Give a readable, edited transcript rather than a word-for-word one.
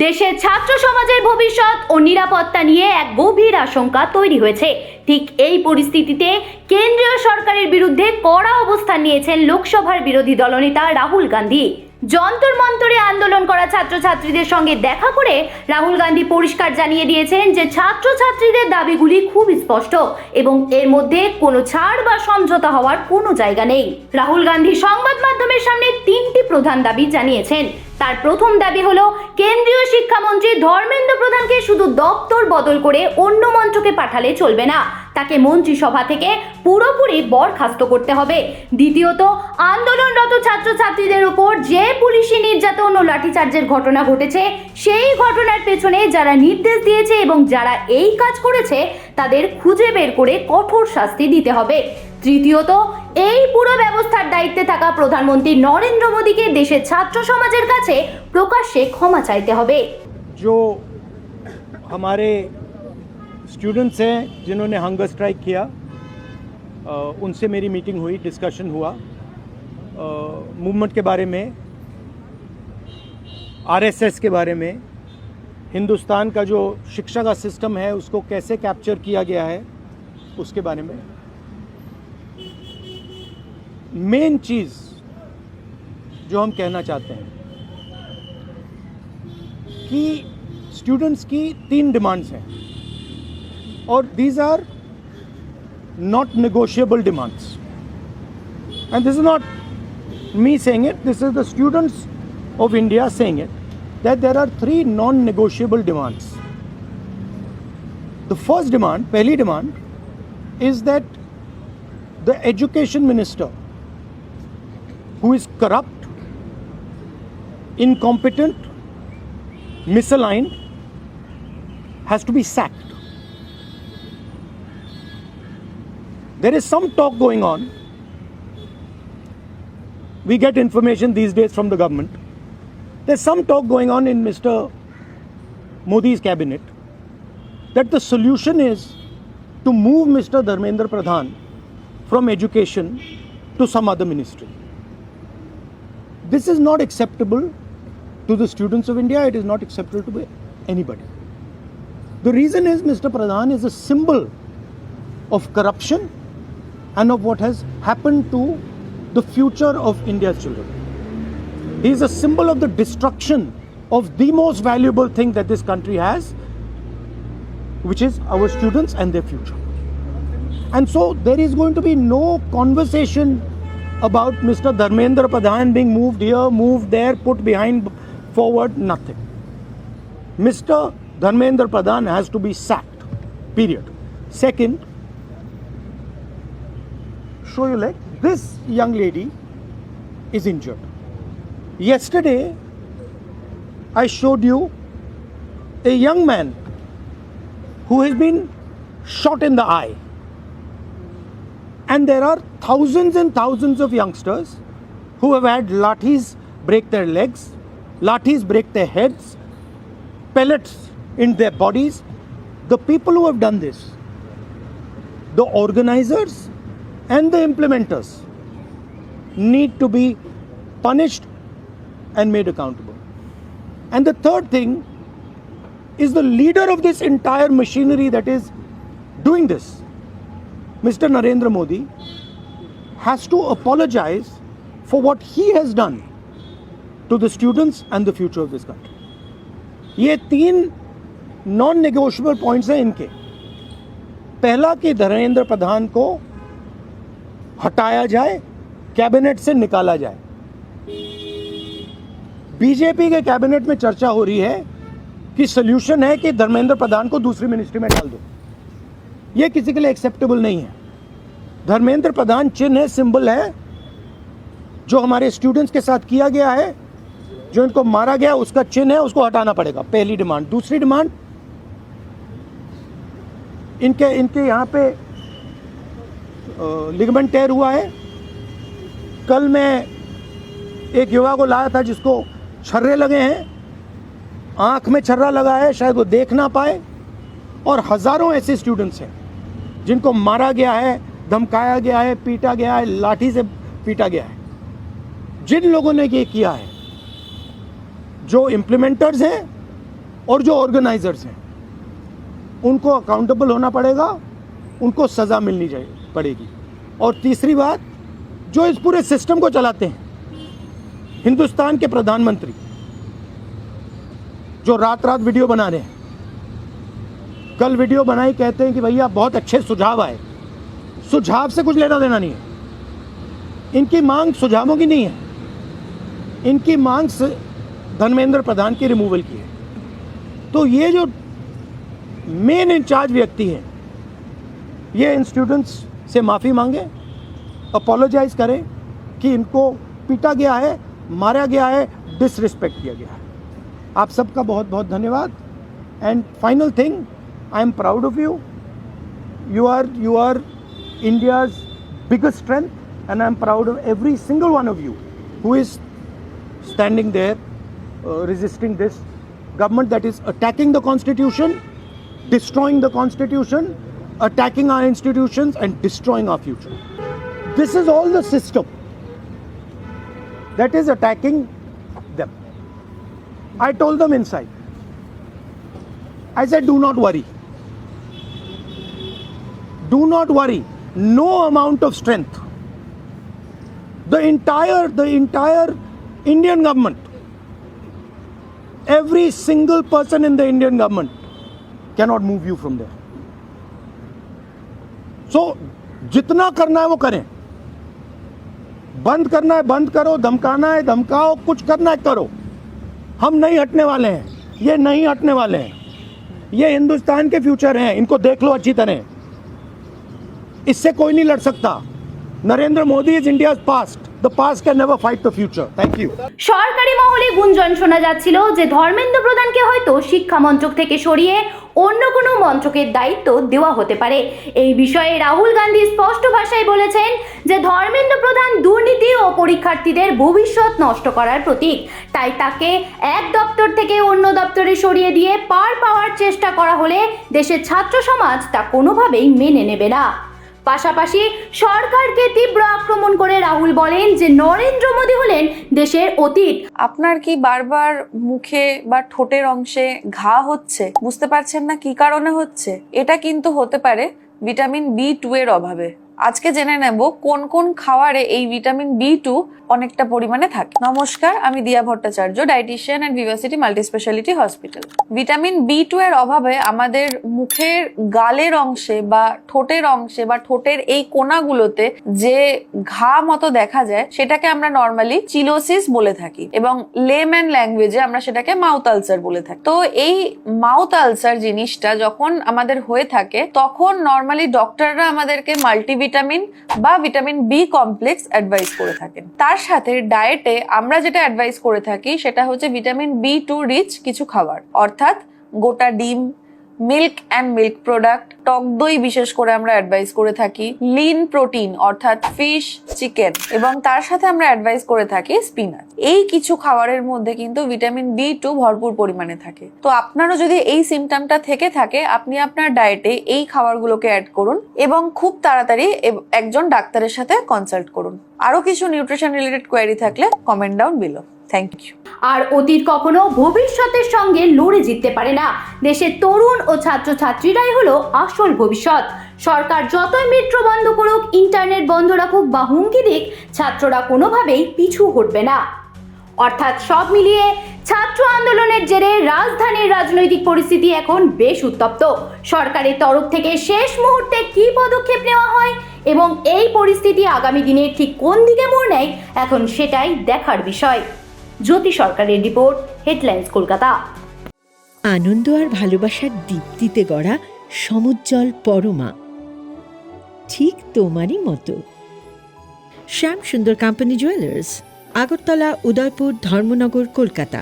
দেশের ছাত্র সমাজের ভবিষ্যৎ ও নিরাপত্তা নিয়ে এক গভীর আশঙ্কা তৈরি হয়েছে। ঠিক এই পরিস্থিতিতে কেন্দ্রীয় সরকারের বিরুদ্ধে কড়া অবস্থান নিয়েছেন লোকসভার বিরোধী দলনেতা রাহুল গান্ধী। যন্তর মন্তরে আন্দোলন করা ছাত্রছাত্রীদের সঙ্গে দেখা করে রাহুল গান্ধী পরিষ্কার জানিয়ে দিয়েছেন যে ছাত্রছাত্রীদের দাবিগুলি খুব স্পষ্ট এবং এর মধ্যে কোনো ছাড় বা সমঝোতা হওয়ার কোনো জায়গা নেই। রাহুল গান্ধী সংবাদ মাধ্যমের সামনে তিনটি প্রধান দাবি জানিয়েছেন। তার প্রথম দাবি হলো কেন্দ্রীয় শিক্ষামন্ত্রী ধর্মেন্দ্র প্রধানকে শুধু দপ্তর বদল করে অন্য মন্ত্রকে পাঠালে চলবে না, তাকে মন্ত্রিসভা থেকে পুরোপুরি বরখাস্ত করতে হবে। দ্বিতীয়ত, আন্দোলনরত ছাত্রছাত্রীদের উপর যে পুলিশি নির্যাতন ও লাঠিচার্জের ঘটনা ঘটেছে সেই ঘটনার পেছনে যারা নির্দেশ দিয়েছে এবং যারা এই কাজ করেছে তাদের খুঁজে বের করে কঠোর শাস্তি দিতে হবে। তৃতীয়ত, এই পুরো ব্যবস্থার দায়িত্বে থাকা প্রধানমন্ত্রী নরেন্দ্র মোদীকে দেশের ছাত্র সমাজের কাছে প্রকাশ্যে ক্ষমা চাইতে হবে। जो हमारे स्टूडेंट्स हैं जिन्होंने हंगर स्ट्राइक किया, उनसे मेरी मीटिंग हुई, डिस्कशन हुआ मूवमेंट के बारे में, आरएसएस के बारे में, हिंदुस्तान का जो शिक्षा का सिस्टम है उसको कैसे कैप्चर किया गया है उसके बारे में। मेन चीज़ जो हम कहना चाहते हैं कि स्टूडेंट्स की 3 डिमांड्स हैं और these are not negotiable demands, and this is not me saying it, this is the students of India saying it, that there are 3 non negotiable demands. The first demand, पहली demand is that the education minister who is corrupt, incompetent, misaligned, has to be sacked. There is some talk going on. We get information these days from the government. There's some talk going on in Mr. Modi's cabinet that the solution is to move Mr. Dharmendra Pradhan from education to some other ministry. This is not acceptable to the students of India. It is not acceptable to anybody. The reason is Mr. Pradhan is a symbol of corruption and of what has happened to the future of India's children. He is a symbol of the destruction of the most valuable thing that this country has, which is our students and their future. And so there is going to be no conversation about Mr. Dharmendra Pradhan being moved here, moved there, put behind, forward, nothing. Mr. Dharmendra Pradhan has to be sacked, period. Second, show your leg. This young lady is injured. Yesterday, I showed you a young man who has been shot in the eye. And there are thousands and thousands of youngsters who have had lathis break their legs, lathis break their heads, pellets in their bodies. The people who have done this, the organizers and the implementers, need to be punished and made accountable. And the third thing is the leader of this entire machinery that is doing this, Mr. Narendra Modi, has to apologize for what he has done to the students and the future of this country. ये 3 non negotiable points हैं इनके। पहला कि धर्मेंद्र प्रधान को हटाया जाए, cabinet से निकाला जाए। बीजेपी के कैबिनेट में चर्चा हो रही है कि सॉल्यूशन है कि धर्मेंद्र प्रधान को दूसरी मिनिस्ट्री में डाल दो। ये किसी के लिए एक्सेप्टेबल नहीं है। धर्मेंद्र प्रधान चिन्ह है, सिंबल है, जो हमारे स्टूडेंट्स के साथ किया गया है, जो इनको मारा गया उसका चिन्ह है, उसको हटाना पड़ेगा। पहली डिमांड। दूसरी डिमांड, इनके यहाँ पे लिगामेंट टेयर हुआ है। कल मैं एक युवा को लाया था जिसको छर्रे लगे हैं, आंख में छर्रा लगा है, शायद वो देख ना पाए, और हजारों ऐसे स्टूडेंट्स हैं जिनको मारा गया है, धमकाया गया है, पीटा गया है, लाठी से पीटा गया है। जिन लोगों ने ये किया है, जो इम्प्लीमेंटर्स हैं और जो ऑर्गेनाइजर्स हैं उनको अकाउंटेबल होना पड़ेगा, उनको सज़ा मिलनी पड़ेगी। और तीसरी बात, जो इस पूरे सिस्टम को चलाते हैं, हिंदुस्तान के प्रधानमंत्री जो रात रात वीडियो बना रहे हैं, कल वीडियो बनाई, कहते हैं कि भैया बहुत अच्छे सुझाव आए। सुझाव से कुछ लेना देना नहीं है। इनकी मांग सुझावों की नहीं है, इनकी मांग धर्मेंद्र प्रधान की रिमूवल की है। तो ये जो मेन इंचार्ज व्यक्ति हैं, ये इन स्टूडेंट्स से माफ़ी मांगे, अपोलोजाइज करें कि इनको पीटा गया है, मारा गया है, डिसरिस्पेक्ट किया गया है। आप सबका बहुत बहुत धन्यवाद। And final thing, I am proud of you. You are India's biggest strength, and I am proud of every single one of you who is standing there resisting this government that is attacking the constitution, destroying the constitution, attacking our institutions and destroying our future. This is all the system that is attacking them. I told them inside, I said, do not worry. Do not worry. No amount of strength. The entire Indian government, every single person in the Indian government cannot move you from there. So, जितना करना है वो करें। बंद करना है बंद करो, धमकाना है धमकाओ, कुछ करना है करो। हम नहीं हटने वाले हैं, ये नहीं हटने वाले हैं। ये हिंदुस्तान के फ्यूचर हैं, इनको देख लो अच्छी तरह। इससे कोई नहीं लड़ सकता। Narendra Modi is India's past, the past can never fight the future. Thank you. সরকারি মহলে গুঞ্জন শোনা যাচ্ছিল যে ধর্মেন্দ্র প্রধানকে হয়তো শিক্ষা মন্ত্রক থেকে সরিয়ে অন্য কোনো মন্ত্রকের দায়িত্ব দেওয়া হতে পারে। এই বিষয়ে রাহুল গান্ধী স্পষ্ট ভাষায় বলেছেন যে ধর্মেন্দ্র প্রধান দুর্নীতি ও পরীক্ষার্থীদের ভবিষ্যৎ নষ্ট করার প্রতীক, তাই তাকে এক দপ্তর থেকে অন্য দপ্তরে সরিয়ে দিয়ে পার পাওয়ার চেষ্টা করা হলে দেশের ছাত্র সমাজ তা কোনোভাবেই মেনে নেবে না। পাশাপাশি সরকারকে তীব্র আক্রমণ করে রাহুল বলেন যে নরেন্দ্র মোদী হলেন দেশের অতীত। আপনার কি বারবার মুখে বা ঠোঁটের অংশে ঘা হচ্ছে, বুঝতে পারছেন না কি কারণে হচ্ছে? এটা কিন্তু হতে পারে ভিটামিন B2 এর অভাবে। আজকে জেনে নেব কোন কোন খাবারে এই ভিটামিন B2 অনেকটা পরিমাণে থাকে। নমস্কার, আমি Diya Bhattacharya, dietician and vivacity multi speciality hospital. Vitamin B2 এর অভাবে আমাদের মুখের গালের অংশে বা ঠোঁটের অংশে বা ঠোঁটের এই কোনাগুলোতে যে ঘা মতো দেখা যায় সেটাকে আমরা নর্মালি চিলোসিস বলে থাকি এবং লেম্যান ল্যাঙ্গুয়েজে আমরা সেটাকে মাউথ আলসার বলে থাকি। তো এই মাউথ আলসার জিনিসটা যখন আমাদের হয়ে থাকে তখন নর্মালি ডক্টররা আমাদেরকে মাল্টিভিটামিন বা ভিটামিন B কমপ্লেক্স অ্যাডভাইস করে থাকেন। তার সাথে ডায়েটে আমরা যেটা অ্যাডভাইস করে থাকি সেটা হচ্ছে ভিটামিন B2 রিচ কিছু খাবার, অর্থাৎ গোটা ডিম, মিল্ক অ্যান্ড মিল্ক প্রোডাক্ট, টক দই বিশেষ করে আমরা অ্যাডভাইস করে থাকি, লিন প্রোটিন অর্থাৎ ফিশ, চিকেন, এবং তার সাথে আমরা অ্যাডভাইস করে থাকি স্পিনাচ। এই কিছু খাবারের মধ্যে কিন্তু ভিটামিন B2 ভরপুর পরিমাণে থাকে। তো আপনারও যদি এই সিমটমটা থেকে থাকে, আপনি আপনার ডায়েটে এই খাবারগুলোকে অ্যাড করুন এবং খুব তাড়াতাড়ি একজন ডাক্তারের সাথে কনসাল্ট করুন। আরো কিছু নিউট্রিশন রিলেটেড কোয়েরি থাকলে comment down below. Thank you. আর অতীত কখনো ভবিষ্যতের সঙ্গে লড়ে জিততে পারে না। দেশের তরুণ ও ছাত্রছাত্রীরাই হলো আসল ভবিষ্যৎ। সরকার যতই মেট্রো বন্ধ করুক, ইন্টারনেট বন্ধ রাখুক বা হুমকি দিক, ছাত্ররা কোনোভাবেই পিছু হটবে না। অর্থাৎ সব মিলিয়ে ছাত্র আন্দোলনের জেরে রাজধানীর রাজনৈতিক পরিস্থিতি এখন বেশ উত্তপ্ত। সরকারের তরফ থেকে শেষ মুহূর্তে কী পদক্ষেপ নেওয়া হয় এবং এই পরিস্থিতি আগামী দিনে ঠিক কোন দিকে মোড় নেয়, এখন সেটাই দেখার বিষয়। জ্যোতি সরকারের রিপোর্ট, হেডলাইন্স কলকাতা। আনন্দ আর ভালোবাসার দীপ্তিতে গড়া সমুজ্জ্বল পরমা, ঠিক তোমারই মতো। শ্যাম সুন্দর কোম্পানি জুয়েলার্স, আগরতলা, উদয়পুর, ধর্মনগর, কলকাতা।